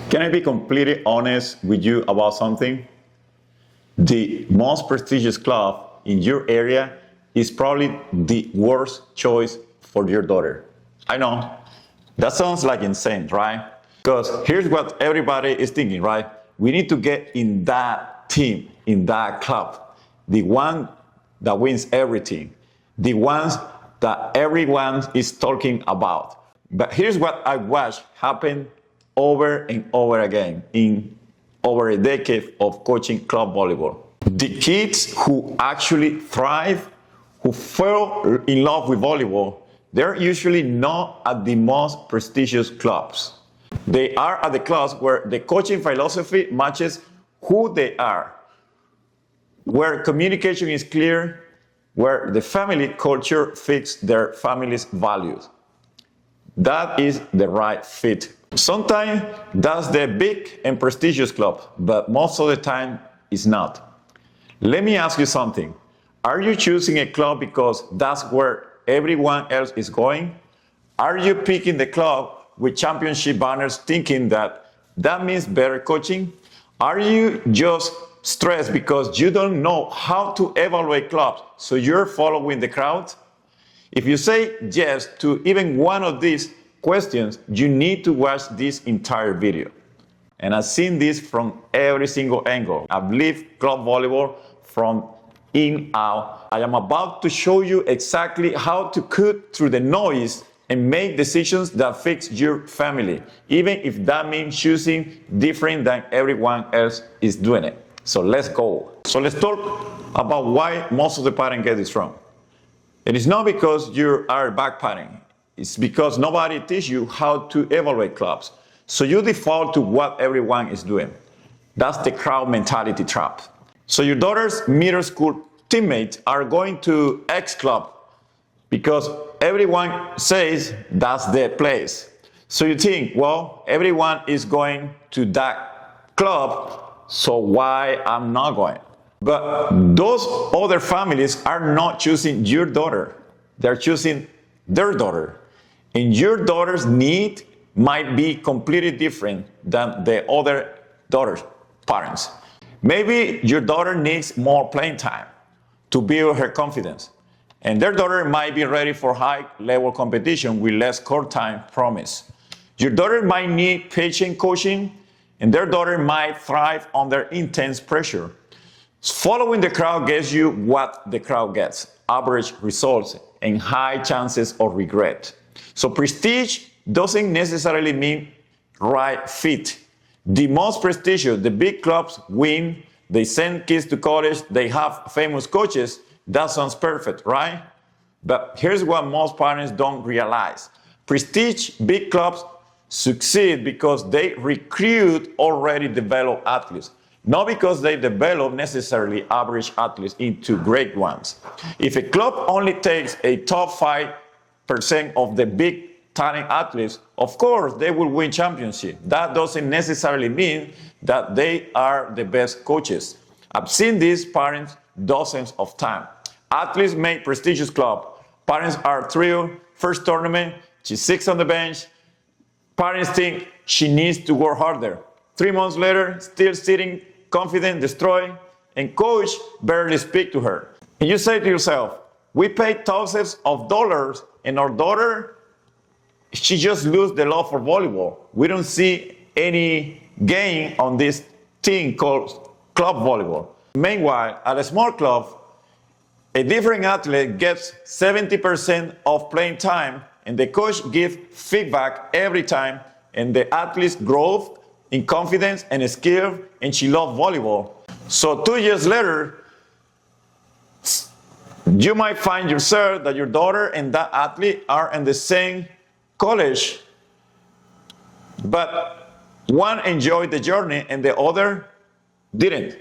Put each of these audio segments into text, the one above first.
Can I be completely honest with you about something? The most prestigious club in your area is probably the worst choice for your daughter. I know, that sounds like insane, right? Because here's what everybody is thinking, right? We need to get in that team, in that club, the one that wins everything, the ones that everyone is talking about. But here's what I watched happen over and over again in over a decade of coaching club volleyball. The kids who actually thrive, who fell in love with volleyball, they're usually not at the most prestigious clubs. They are at the clubs where the coaching philosophy matches who they are, where communication is clear, where the family culture fits their family's values. That is the right fit. Sometimes that's the big and prestigious club, but most of the time it's not. Let me ask you something. Are you choosing a club because that's where everyone else is going? Are you picking the club with championship banners thinking that means better coaching? Are you just stressed because you don't know how to evaluate clubs, so you're following the crowd? If you say yes to even one of these questions, you need to watch this entire video. And I've seen this from every single angle. I've lived club volleyball from in out. I am about to show you exactly how to cut through the noise and make decisions that fix your family, even if that means choosing different than everyone else is doing it. So let's go. So let's talk about why most of the parents get this wrong. It is not because you are backpatting. It's because nobody teaches you how to evaluate clubs. So you default to what everyone is doing. That's the crowd mentality trap. So your daughter's middle school teammates are going to X club because everyone says that's the place. So you think, well, everyone is going to that club, so why I'm not going? But those other families are not choosing your daughter. They're choosing their daughter. And your daughter's need might be completely different than the other daughter's parents. Maybe your daughter needs more playing time to build her confidence. And their daughter might be ready for high-level competition with less court time promise. Your daughter might need patient coaching, and their daughter might thrive under intense pressure. Following the crowd gets you what the crowd gets: average results and high chances of regret. So prestige doesn't necessarily mean right fit. The most prestigious, the big clubs win, they send kids to college, they have famous coaches. That sounds perfect, right? But here's what most parents don't realize. Prestige big clubs succeed because they recruit already developed athletes, not because they develop necessarily average athletes into great ones. If a club only takes a top 5% of the big talent athletes, of course they will win championship. That doesn't necessarily mean that they are the best coaches. I've seen these parents dozens of times. Athletes make prestigious club. Parents are thrilled. First tournament, she sits on the bench. Parents think she needs to work harder. 3 months later, still sitting, confident, destroyed, and coach barely speak to her. And you say to yourself, we pay thousands of dollars and our daughter, she just lose the love for volleyball. We don't see any gain on this thing called club volleyball. Meanwhile, at a small club, a different athlete gets 70% of playing time, and the coach gives feedback every time, and the athlete's growth in confidence and skill, and she loves volleyball. So 2 years later, you might find yourself that your daughter and that athlete are in the same college, but one enjoyed the journey and the other didn't.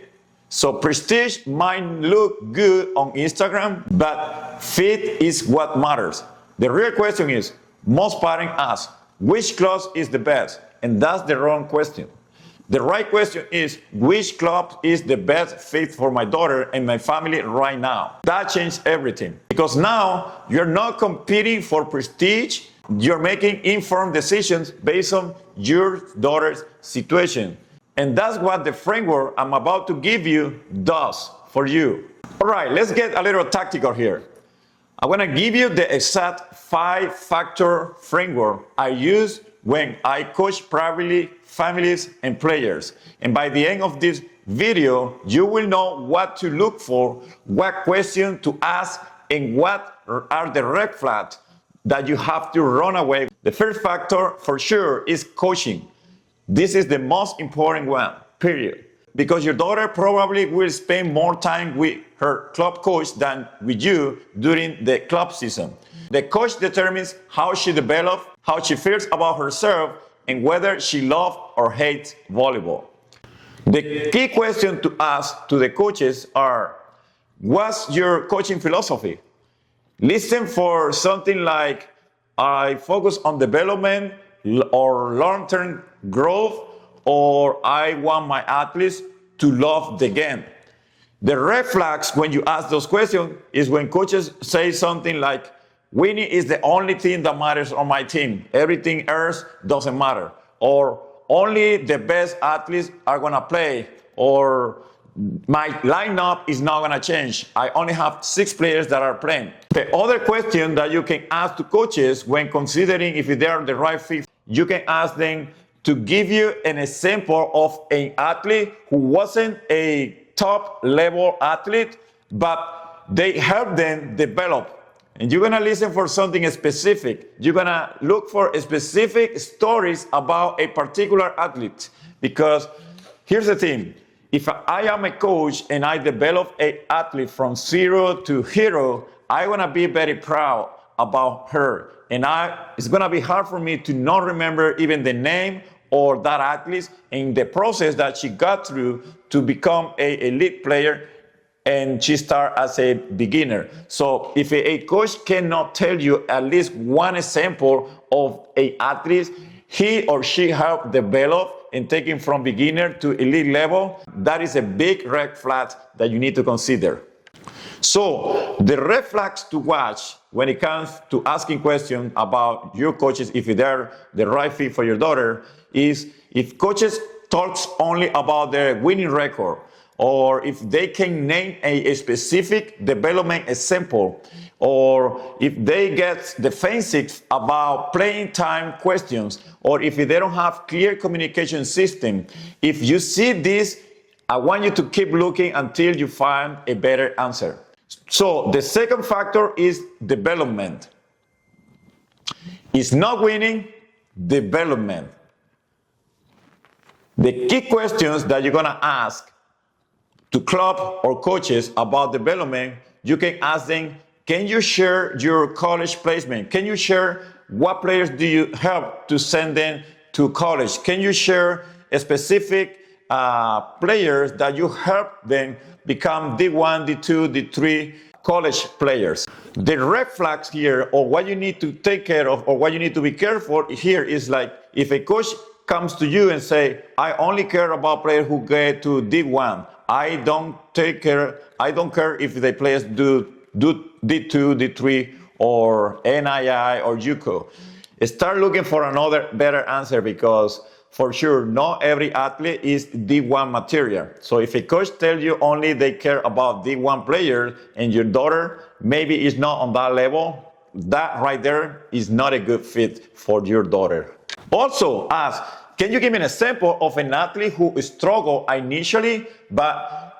So prestige might look good on Instagram, but fit is what matters. The real question is, most parents ask, which club is the best? And that's the wrong question. The right question is, which club is the best fit for my daughter and my family right now? That changed everything. Because now you're not competing for prestige, you're making informed decisions based on your daughter's situation. And that's what the framework I'm about to give you does for you. All right, let's get a little tactical here. I'm going to give you the exact 5-factor framework I use when I coach privately families and players. And by the end of this video, you will know what to look for, what question to ask, and what are the red flags that you have to run away. The first factor for sure is coaching. This is the most important one, period. Because your daughter probably will spend more time with her club coach than with you during the club season. The coach determines how she develops, how she feels about herself, and whether she loves or hates volleyball. The key question to ask to the coaches are, what's your coaching philosophy? Listen for something like, I focus on development or long-term growth, or I want my athletes to love the game. The red flags when you ask those questions is when coaches say something like, winning is the only thing that matters on my team. Everything else doesn't matter. Or only the best athletes are going to play. Or my lineup is not going to change. I only have 6 players that are playing. The other question that you can ask to coaches when considering if they are the right fit, you can ask them to give you an example of an athlete who wasn't a top level athlete, but they helped them develop. And you're gonna listen for something specific. You're gonna look for specific stories about a particular athlete. Because here's the thing, if I am a coach and I develop an athlete from 0 to hero, I wanna be very proud about her. And it's gonna be hard for me to not remember even the name or that athlete in the process that she got through to become an elite player, and she started as a beginner. So if a coach cannot tell you at least one example of an athlete he or she helped develop and take him from beginner to elite level, that is a big red flag that you need to consider. So the red flags to watch when it comes to asking questions about your coaches, if they're the right fit for your daughter, is if coaches talks only about their winning record, or if they can name a specific development example, or if they get defensive about playing time questions, or if they don't have clear communication system. If you see this, I want you to keep looking until you find a better answer. So the second factor is development. It's not winning, development. The key questions that you're gonna ask to club or coaches about development, you can ask them, can you share your college placement? Can you share what players do you help to send them to college? Can you share a specific players that you help them become D1, D2, D3 college players? The red flags here, or what you need to take care of, or what you need to be careful here is like, if a coach comes to you and say, I only care about players who get to D1. I don't care if the players do D2, D3, or NII or JUCO. Start looking for another better answer, because for sure, not every athlete is D1 material. So if a coach tells you only they care about D1 players and your daughter maybe is not on that level, that right there is not a good fit for your daughter. Also ask, can you give me an example of an athlete who struggled initially but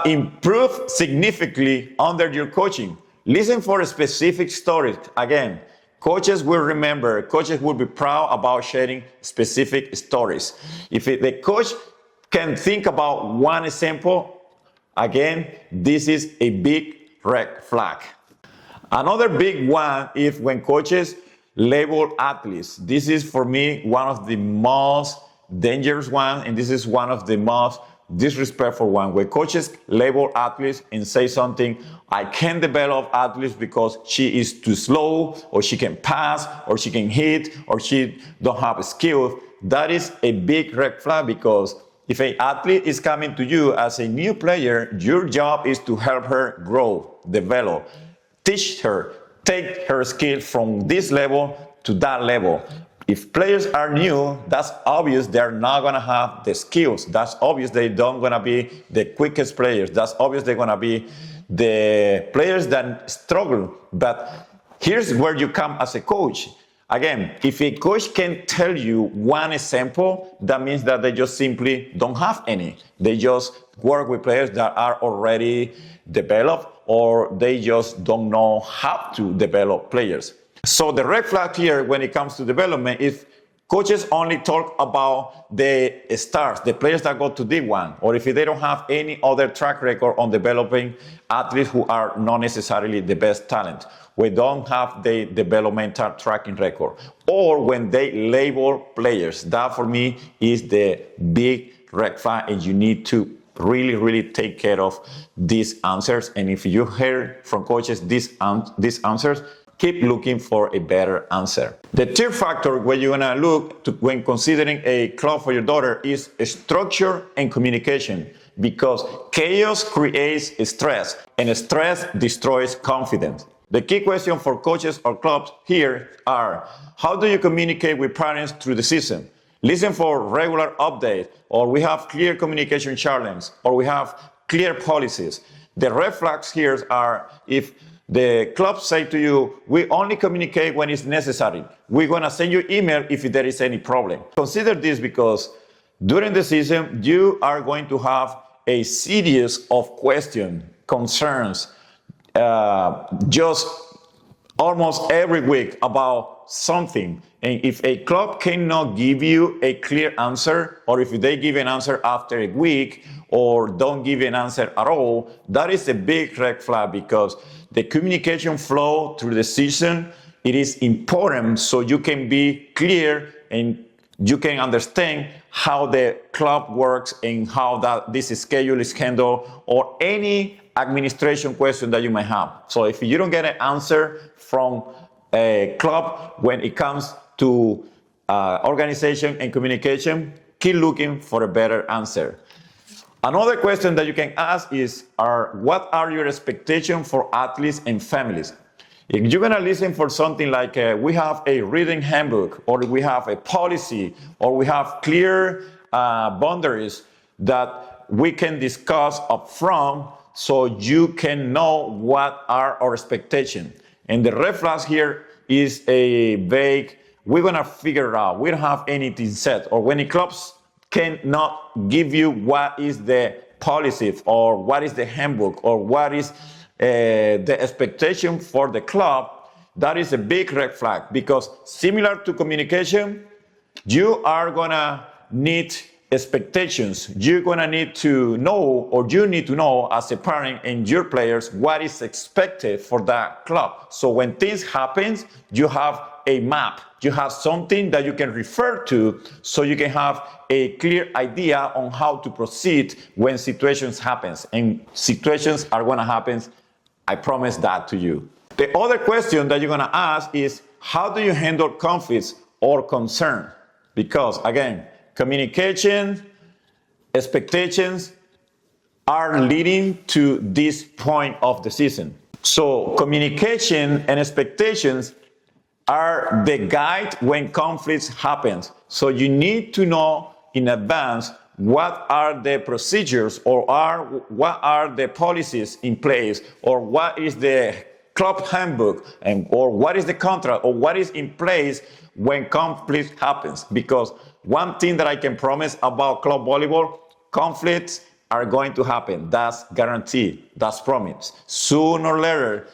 improved significantly under your coaching? Listen for specific stories. Again, coaches will remember, coaches will be proud about sharing specific stories. If the coach can think about one example, again, this is a big red flag. Another big one is when coaches label athletes. This is for me one of the most dangerous ones, and this is one of the most disrespectful one, where coaches label athletes and say something, I can't develop athletes because she is too slow, or she can pass, or she can hit, or she don't have skills. That is a big red flag, because if an athlete is coming to you as a new player, your job is to help her grow, develop, teach her, take her skill from this level to that level. If players are new, that's obvious they're not gonna have the skills. That's obvious they don't gonna be the quickest players. That's obvious they're gonna be the players that struggle. But here's where you come as a coach. Again, if a coach can tell you one example, that means that they just simply don't have any. They just work with players that are already developed, or they just don't know how to develop players. So the red flag here when it comes to development is coaches only talk about the stars, the players that go to D1, or if they don't have any other track record on developing athletes who are not necessarily the best talent. We don't have the developmental tracking record. Or when they label players. That for me is the big red flag, and you need to really take care of these answers. And if you hear from coaches these answers, keep looking for a better answer. The third factor where you're gonna look to when considering a club for your daughter is structure and communication, because chaos creates stress and stress destroys confidence. The key question for coaches or clubs here are, how do you communicate with parents through the season? Listen for regular updates, or we have clear communication challenges, or we have clear policies. The red flags here are if the clubs say to you, we only communicate when it's necessary. We're gonna send you email if there is any problem. Consider this, because during the season, you are going to have a series of questions, concerns, just almost every week about something. And if a club cannot give you a clear answer, or if they give an answer after a week, or don't give an answer at all, that is a big red flag, because the communication flow through the season, it is important so you can be clear and you can understand how the club works and how this schedule is handled, or any administration question that you may have. So if you don't get an answer from a club when it comes to organization and communication, keep looking for a better answer. Another question that you can ask is, what are your expectations for athletes and families? If you're gonna listen for something like we have a reading handbook, or we have a policy, or we have clear boundaries that we can discuss up front, so you can know what are our expectations. And the red flags here is a vague, we're gonna figure it out. We don't have anything set. Or when the clubs cannot give you what is the policy, or what is the handbook, or what is the expectation for the club, that is a big red flag, because similar to communication, you are gonna need expectations. You're gonna need to know, or you need to know as a parent and your players, what is expected for that club. So when things happen, you have a map. You have something that you can refer to, so you can have a clear idea on how to proceed when situations happen. And situations are gonna happen, I promise that to you. The other question that you're gonna ask is, how do you handle conflicts or concern? Because again, communication, expectations are leading to this point of the season. So communication and expectations are the guide when conflicts happen. So you need to know in advance what are the procedures, or what are the policies in place, or what is the club handbook, or what is the contract, or what is in place when conflict happens. Because one thing that I can promise about club volleyball, conflicts are going to happen. That's guaranteed. That's promised. Sooner or later,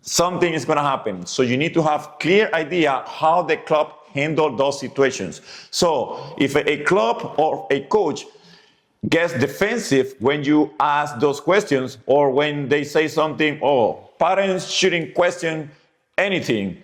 something is going to happen. So you need to have clear idea how the club handle those situations. So if a club or a coach gets defensive when you ask those questions, or when they say something, parents shouldn't question anything,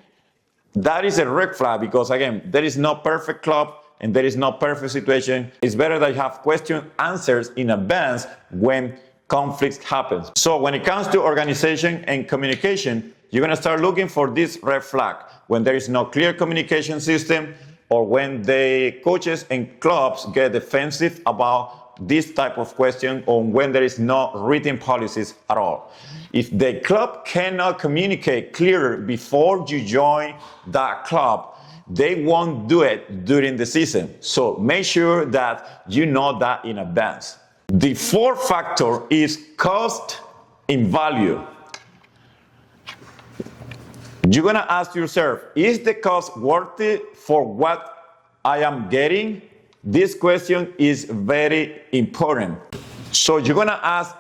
that is a red flag, because again, there is no perfect club and there is no perfect situation. It's better that you have question answers in advance when conflicts happen. So when it comes to organization and communication, you're gonna start looking for this red flag when there is no clear communication system, or when the coaches and clubs get defensive about this type of question on when there is no written policies at all. If the club cannot communicate clear before you join that club, they won't do it during the season. So make sure that you know that in advance. The fourth factor is cost in value. You're gonna ask yourself, is the cost worth it for what I am getting? This question is very important. So you're gonna ask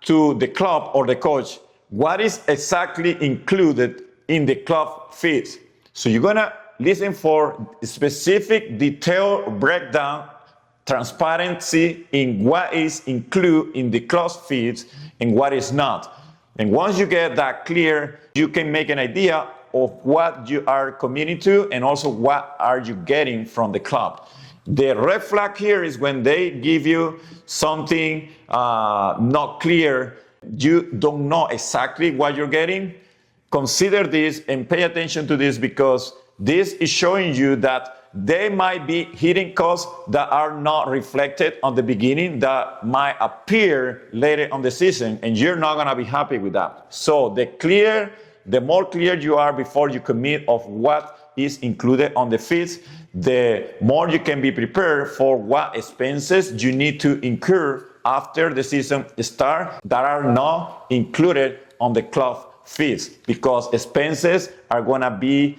to the club or the coach, what is exactly included in the club fees? So you're gonna listen for specific detailed breakdown, transparency in what is included in the club fees and what is not. And once you get that clear, you can make an idea of what you are committing to and also what are you getting from the club. The red flag here is when they give you something not clear, you don't know exactly what you're getting. Consider this and pay attention to this, because this is showing you that there might be hidden costs that are not reflected on the beginning that might appear later on the season, and you're not gonna be happy with that. So the more clear you are before you commit of what is included on the fees, the more you can be prepared for what expenses you need to incur after the season starts that are not included on the club fees, because expenses are gonna be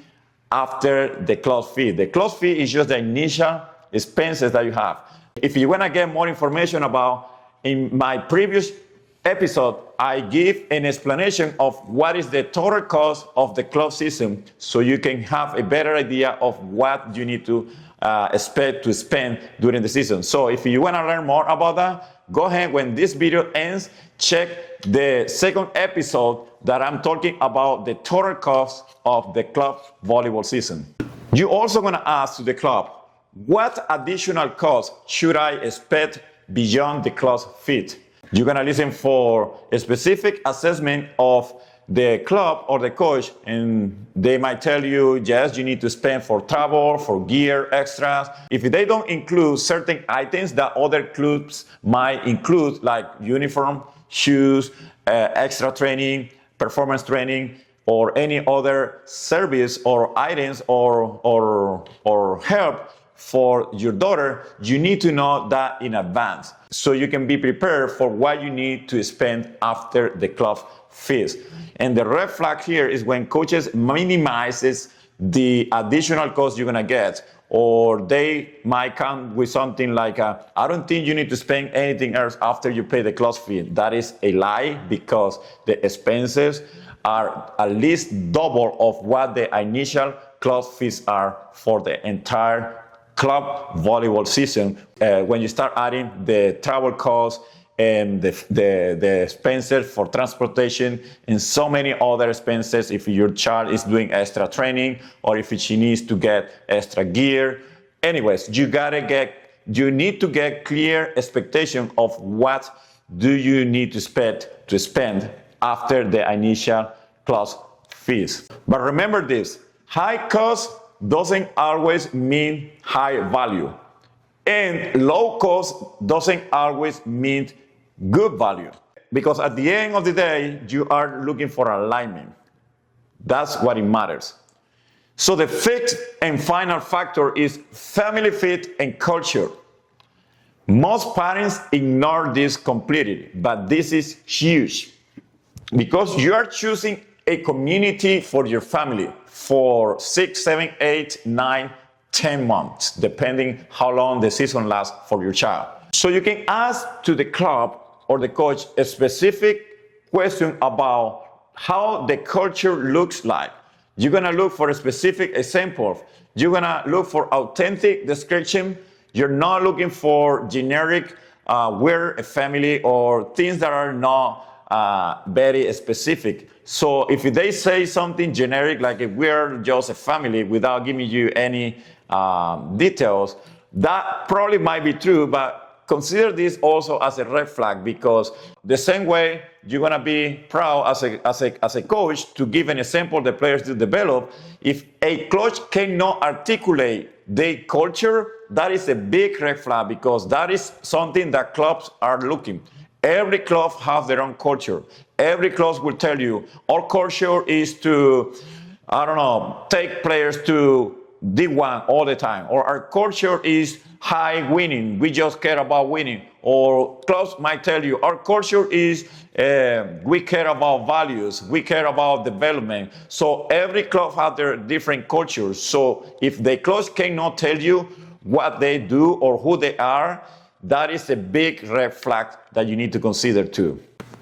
after the club fee. The club fee is just the initial expenses that you have. If you want to get more information about, in my previous episode, I give an explanation of what is the total cost of the club season, so you can have a better idea of what you need to expect to spend during the season. So if you want to learn more about that, go ahead, when this video ends, check the second episode that I'm talking about the total cost of the club volleyball season. You're also going to ask to the club, what additional costs should I expect beyond the club fee? You're going to listen for a specific assessment of the club or the coach, and they might tell you, yes, you need to spend for travel, for gear, extras. If they don't include certain items that other clubs might include, like uniform, shoes, extra training, performance training, or any other service or items or help for your daughter, you need to know that in advance so you can be prepared for what you need to spend after the club fees. And the red flag here is when coaches minimizes the additional cost you're gonna get, or they might come with something like, I don't think you need to spend anything else after you pay the club fee. That is a lie, because the expenses are at least double of what the initial club fees are for the entire club volleyball season. When you start adding the travel costs and the expenses for transportation and so many other expenses, if your child is doing extra training or if she needs to get extra gear. Anyways, you need to get clear expectation of what do you need to spend after the initial club fees. But remember this, high cost doesn't always mean high value, and low cost doesn't always mean good value, because at the end of the day, you are looking for alignment. That's what it matters. So the fifth and final factor is family fit and culture. Most parents ignore this completely, but this is huge, because you are choosing a community for your family for 6, 7, 8, 9, 10 months, depending how long the season lasts for your child. So you can ask to the club or the coach a specific question about how the culture looks like. You're gonna look for a specific example. You're gonna look for authentic description. You're not looking for generic, we're a family, or things that are not very specific. So if they say something generic, like if we're just a family, without giving you any details, that probably might be true, but consider this also as a red flag, because the same way you're gonna be proud as a coach to give an example the players to develop, if a coach cannot articulate their culture, that is a big red flag because that is something that clubs are looking. Every club has their own culture. Every club will tell you, our culture is to, I don't know, take players to D1 all the time. Or our culture is high winning. We just care about winning. Or clubs might tell you, our culture is we care about values. We care about development. So every club has their different cultures. So if the clubs cannot tell you what they do or who they are, that is a big red flag that you need to consider too.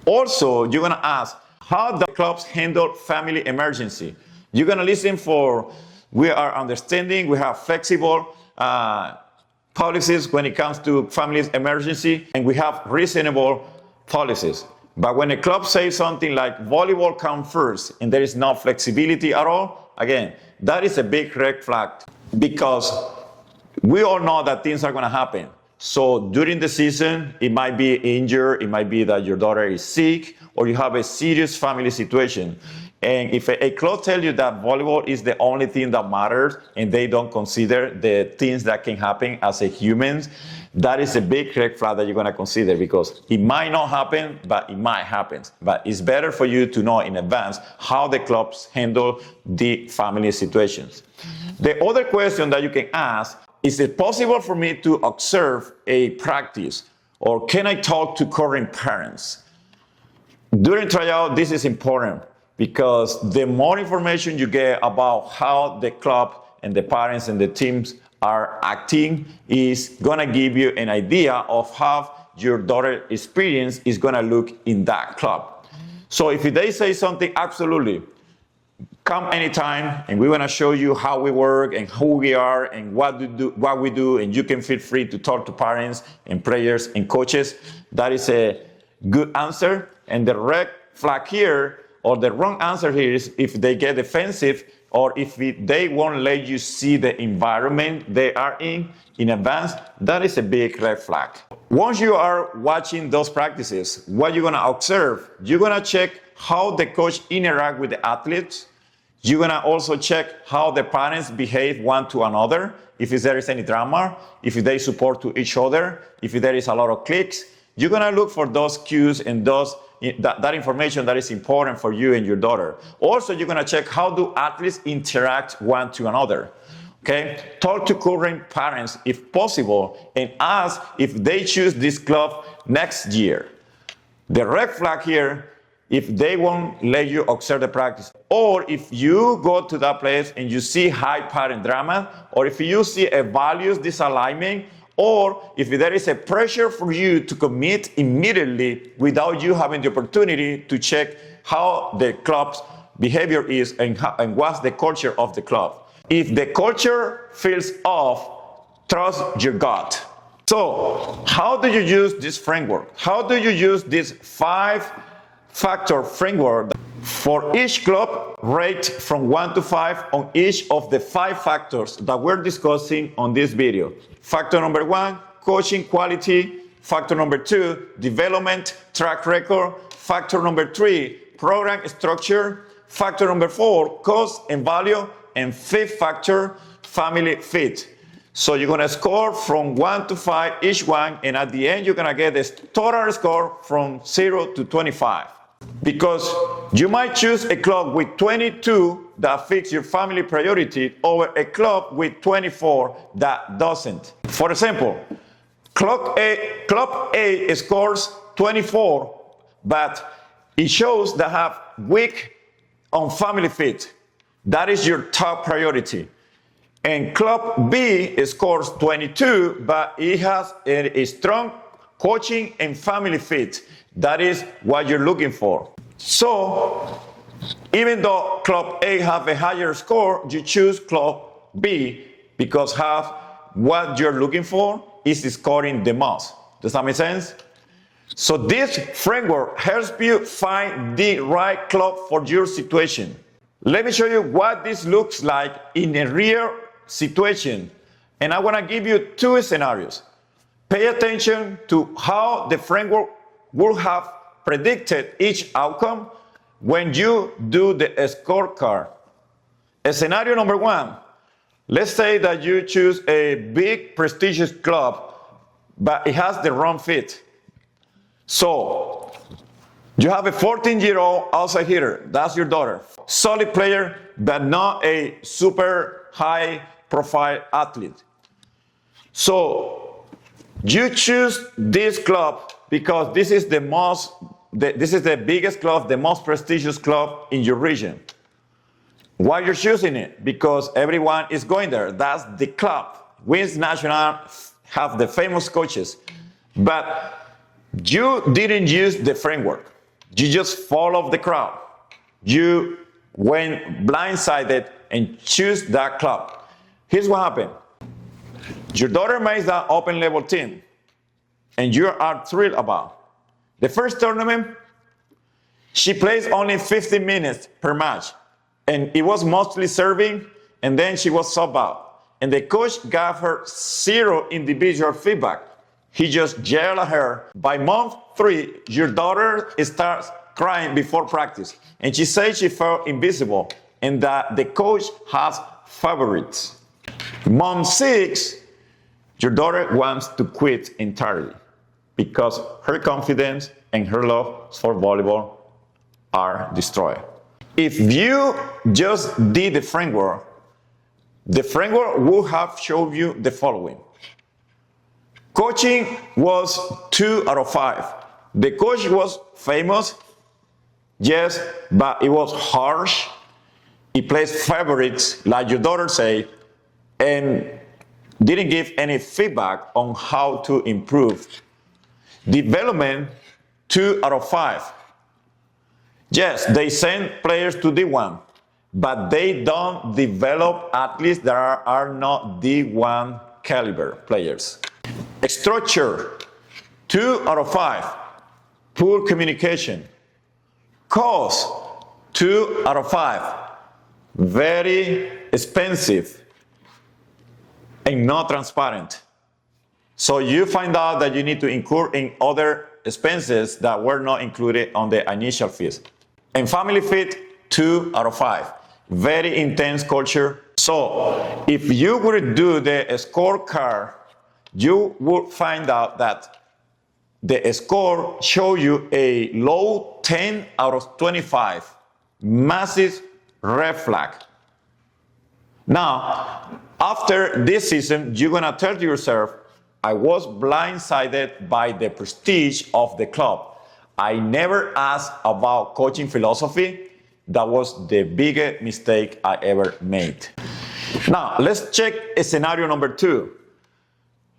Also, you're gonna ask, how do clubs handle family emergency? You're gonna listen for, we are understanding, we have flexible policies when it comes to family emergency, and we have reasonable policies. But when a club says something like volleyball comes first and there is no flexibility at all, again, that is a big red flag because we all know that things are gonna happen. So during the season, it might be injured, it might be that your daughter is sick, or you have a serious family situation. And if a club tells you that volleyball is the only thing that matters and they don't consider the things that can happen as a human, that is a big red flag that you're going to consider because it might not happen, but it might happen. But it's better for you to know in advance how the clubs handle the family situations. The other question that you can ask, is it possible for me to observe a practice or can I talk to current parents? During tryout, this is important because the more information you get about how the club and the parents and the teams are acting is gonna give you an idea of how your daughter experience is gonna look in that club. So if they say something, absolutely, come anytime and we want to show you how we work and who we are and what we do, and you can feel free to talk to parents and players and coaches. That is a good answer. And the red flag here or the wrong answer here is if they get defensive or if they won't let you see the environment they are in advance. That is a big red flag. Once you are watching those practices, what you're going to observe, you're going to check how the coach interact with the athletes. You're gonna also check how the parents behave one to another, if there is any drama, if they support to each other, if there is a lot of cliques. You're gonna look for those cues and that information that is important for you and your daughter. Also, you're gonna check how do athletes interact one to another. Okay? Talk to current parents if possible and ask if they choose this club next year. The red flag here, if they won't let you observe the practice, or if you go to that place and you see high parent drama, or if you see a values disalignment, or if there is a pressure for you to commit immediately without you having the opportunity to check how the club's behavior is and what's the culture of the club. If the culture feels off, trust your gut. So, how do you use this framework? How do you use this 5-factor framework? For each club, rate from 1 to 5 on each of the 5 factors that we're discussing on this video. Factor number 1, coaching quality. Factor number 2, development track record. Factor number 3, program structure. Factor number 4, cost and value. And 5th factor, family fit. So you're gonna score from 1 to 5 each one, and at the end you're gonna get the total score from 0 to 25. Because you might choose a club with 22 that fits your family priority over a club with 24 that doesn't. For example, club A scores 24, but it shows that have weak on family fit. That is your top priority. And club B scores 22, but it has a strong coaching and family fit. That is what you're looking for. So, even though club A have a higher score, you choose club B because what you're looking for is scoring the most. Does that make sense? So this framework helps you find the right club for your situation. Let me show you what this looks like in a real situation. And I want to give you 2 scenarios. Pay attention to how the framework will have predicted each outcome when you do the scorecard. Scenario number 1. Let's say that you choose a big, prestigious club, but it has the wrong fit. So, you have a 14-year-old outside hitter. That's your daughter. Solid player, but not a super high-profile athlete. So, you choose this club because this is the biggest club, the most prestigious club in your region. Why you're choosing it? Because everyone is going there. That's the club. Wins national, have the famous coaches. But you didn't use the framework. You just followed the crowd. You went blindsided and choose that club. Here's what happened. Your daughter makes that open level team, and you are thrilled about. The first tournament, she plays only 15 minutes per match, and it was mostly serving, and then she was subbed out. And the coach gave her zero individual feedback. He just yelled at her. By month 3, your daughter starts crying before practice. And she says she felt invisible and that the coach has favorites. Month 6, your daughter wants to quit entirely because her confidence and her love for volleyball are destroyed. If you just did the framework would have shown you the following. Coaching was 2 out of 5. The coach was famous, yes, but it was harsh. He placed favorites, like your daughter said, and didn't give any feedback on how to improve. Development, 2 out of 5. Yes, they send players to D1, but they don't develop athletes that are not D1 caliber players. Structure, 2 out of 5. Poor communication. Cost, 2 out of 5. Very expensive and not transparent. So you find out that you need to incur in other expenses that were not included on the initial fees. And family fit, 2 out of 5. Very intense culture. So if you were to do the scorecard, you would find out that the score show you a low 10 out of 25. Massive red flag. Now, after this season, you're gonna tell yourself, I was blindsided by the prestige of the club. I never asked about coaching philosophy. That was the biggest mistake I ever made. Now, let's check scenario number 2.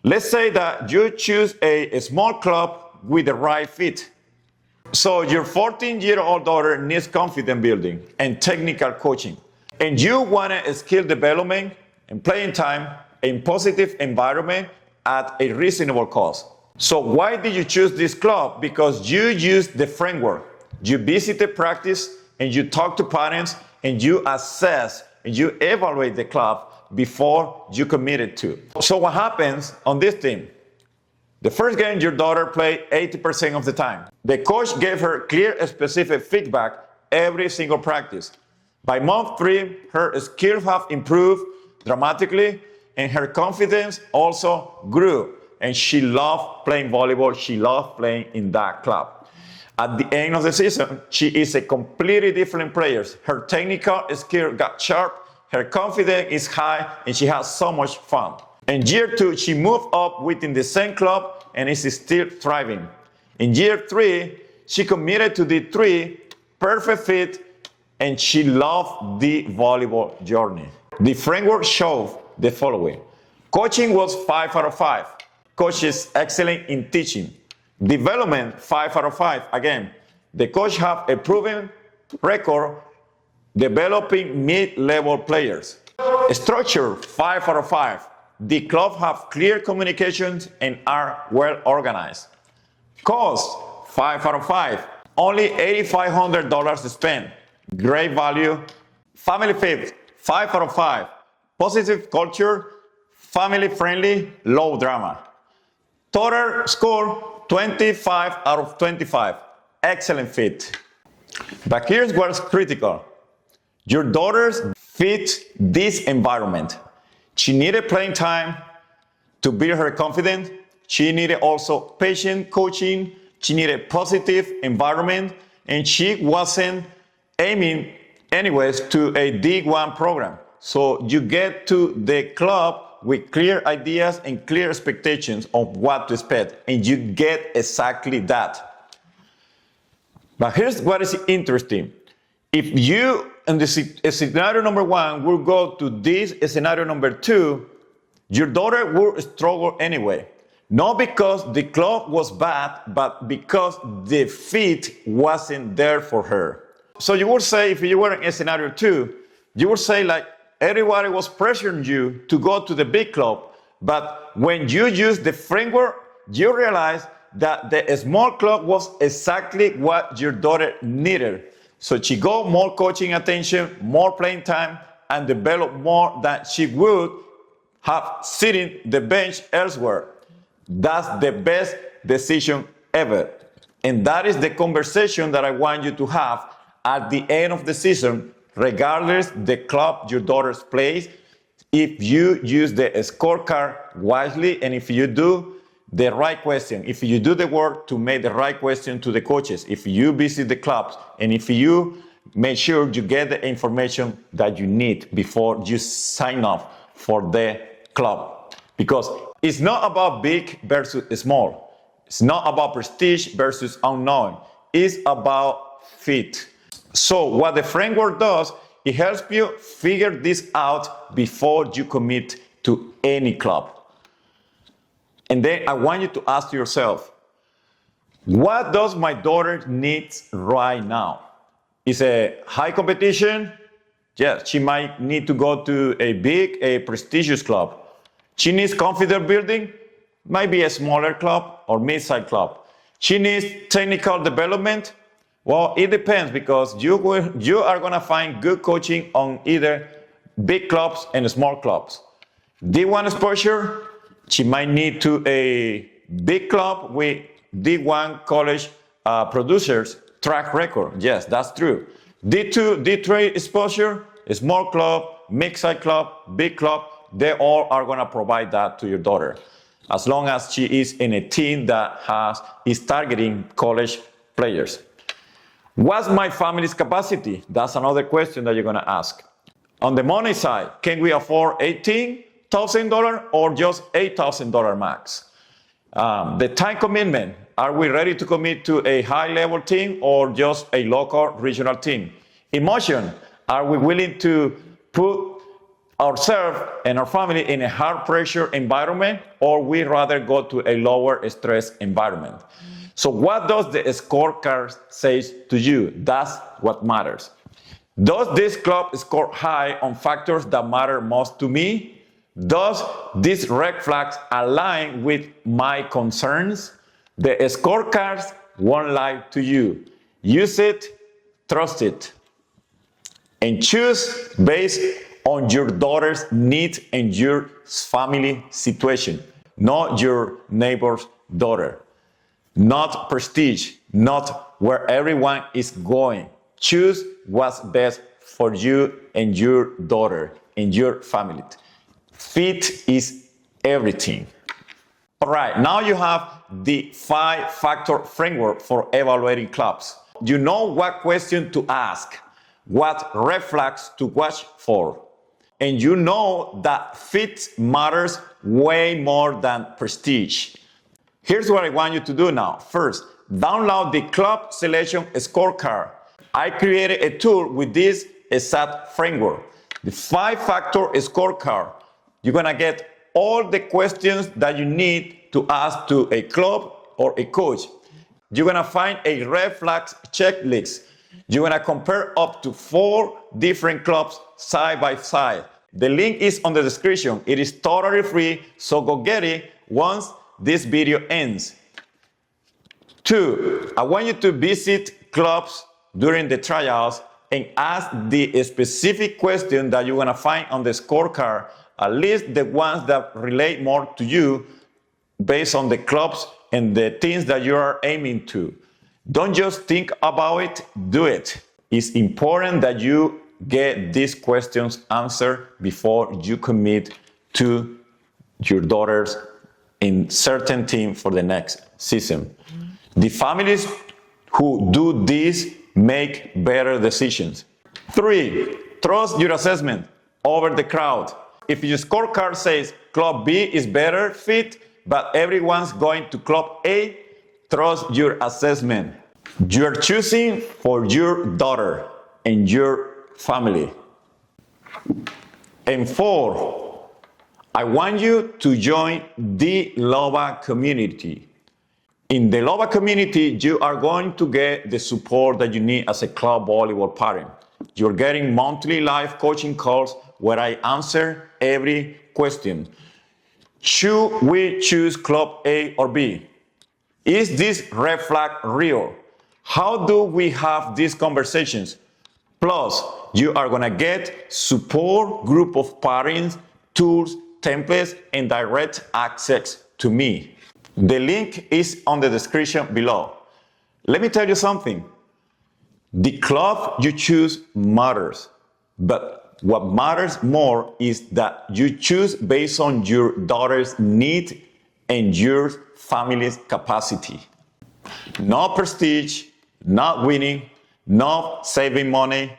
Let's say that you choose a small club with the right fit. So your 14-year-old daughter needs confidence building and technical coaching. And you want a skill development and playing time in positive environment at a reasonable cost. So why did you choose this club? Because you used the framework. You visited practice and you talk to parents and you assess and you evaluate the club before you committed to. So what happens on this team? The first game, your daughter played 80% of the time. The coach gave her clear, specific feedback every single practice. By month 3, her skills have improved dramatically and her confidence also grew. And she loved playing volleyball. She loved playing in that club. At the end of the season, she is a completely different player. Her technical skill got sharp, her confidence is high, and she has so much fun. In year 2, she moved up within the same club and is still thriving. In year 3, she committed to D3, perfect fit, and she loved the volleyball journey. The framework showed the following. Coaching was 5 out of 5. Coach is excellent in teaching. Development, 5 out of 5. Again, the coach have a proven record developing mid-level players. Structure, 5 out of 5. The club have clear communications and are well organized. Cost, 5 out of 5. Only $8,500 spent. Great value. Family fit, 5 out of 5. Positive culture, family friendly, low drama. Total score, 25 out of 25. Excellent fit. But here's what's critical. Your daughters fit this environment. She needed playing time to build her confidence. She needed also patient coaching. She needed positive environment, and she wasn't aiming anyways to a D1 program. So you get to the club with clear ideas and clear expectations of what to expect, and you get exactly that. But here's what is interesting. If you, in the scenario number 1, will go to this scenario number 2, your daughter will struggle anyway. Not because the club was bad, but because the fit wasn't there for her. So you would say, if you were in scenario 2, you would say like, everybody was pressuring you to go to the big club, but when you use the framework, you realize that the small club was exactly what your daughter needed. So she got more coaching attention, more playing time, and developed more than she would have sitting the bench elsewhere. That's the best decision ever. And that is the conversation that I want you to have at the end of the season, regardless the club your daughter plays, if you use the scorecard wisely and if you do the right question, if you do the work to make the right question to the coaches, if you visit the clubs, and if you make sure you get the information that you need before you sign up for the club. Because it's not about big versus small. It's not about prestige versus unknown. It's about fit. So what the framework does, it helps you figure this out before you commit to any club. And then I want you to ask yourself, what does my daughter need right now? Is a high competition? Yes, she might need to go to a prestigious club. She needs confidence building? Might be a smaller club or mid-sized club. She needs technical development? Well, it depends, because you are going to find good coaching on either big clubs and small clubs. D1 exposure, she might need to a big club with D1 college producers track record. Yes, that's true. D2, D3 exposure, a small club, mid-sized club, big club, they all are going to provide that to your daughter, as long as she is in a team that is targeting college players. What's my family's capacity? That's another question that you're going to ask. On the money side, can we afford $18,000 or just $8,000 max? The time commitment, are we ready to commit to a high-level team or just a local regional team? Emotion, are we willing to put ourselves and our family in a high-pressure environment, or we rather go to a lower stress environment? So what does the scorecard say to you? That's what matters. Does this club score high on factors that matter most to me? Does these red flags align with my concerns? The scorecards won't lie to you. Use it, trust it, and choose based on your daughter's needs and your family situation, not your neighbor's daughter. Not prestige, not where everyone is going. Choose what's best for you and your daughter and your family. Fit is everything. All right, now you have the 5-factor framework for evaluating clubs. You know what question to ask, what red flags to watch for, and you know that fit matters way more than prestige. Here's what I want you to do now. First, download the club selection scorecard. I created a tool with this exact framework. The 5-factor scorecard. You're gonna get all the questions that you need to ask to a club or a coach. You're gonna find a red flags checklist. You're gonna compare up to 4 different clubs side by side. The link is on the description. It is totally free, so go get it once this video ends. 2, I want you to visit clubs during the trials and ask the specific question that you're gonna find on the scorecard, at least the ones that relate more to you based on the clubs and the things that you are aiming to. Don't just think about it, do it. It's important that you get these questions answered before you commit to your daughters in certain team for the next season. The families who do this make better decisions. 3, trust your assessment over the crowd. If your scorecard says Club B is better fit, but everyone's going to Club A, trust your assessment. You're choosing for your daughter and your family. And 4, I want you to join the LOVA community. In the LOVA community, you are going to get the support that you need as a club volleyball parent. You're getting monthly live coaching calls where I answer every question. Should we choose Club A or B? Is this red flag real? How do we have these conversations? Plus, you are gonna get support group of parents, tools, templates, and direct access to me. The link is on the description below. Let me tell you something. The club you choose matters, but what matters more is that you choose based on your daughter's need and your family's capacity. Not prestige, not winning, not saving money,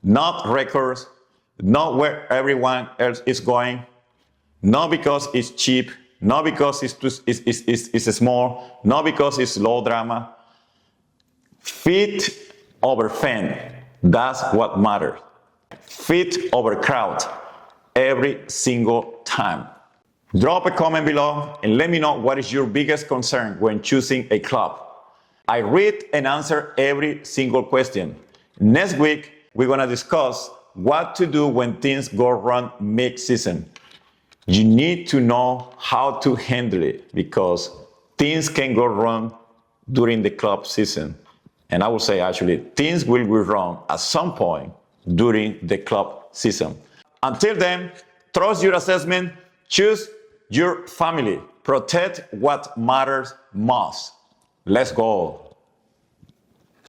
not records, not where everyone else is going, not because it's cheap, not because it's small, not because it's low drama. Fit over fan, that's what matters. Fit over crowd, every single time. Drop a comment below and let me know what is your biggest concern when choosing a club. I read and answer every single question. Next week, we're gonna discuss what to do when things go wrong mid-season. You need to know how to handle it because things can go wrong during the club season. And I will say actually, things will go wrong at some point during the club season. Until then, trust your assessment, choose your family, protect what matters most. Let's go.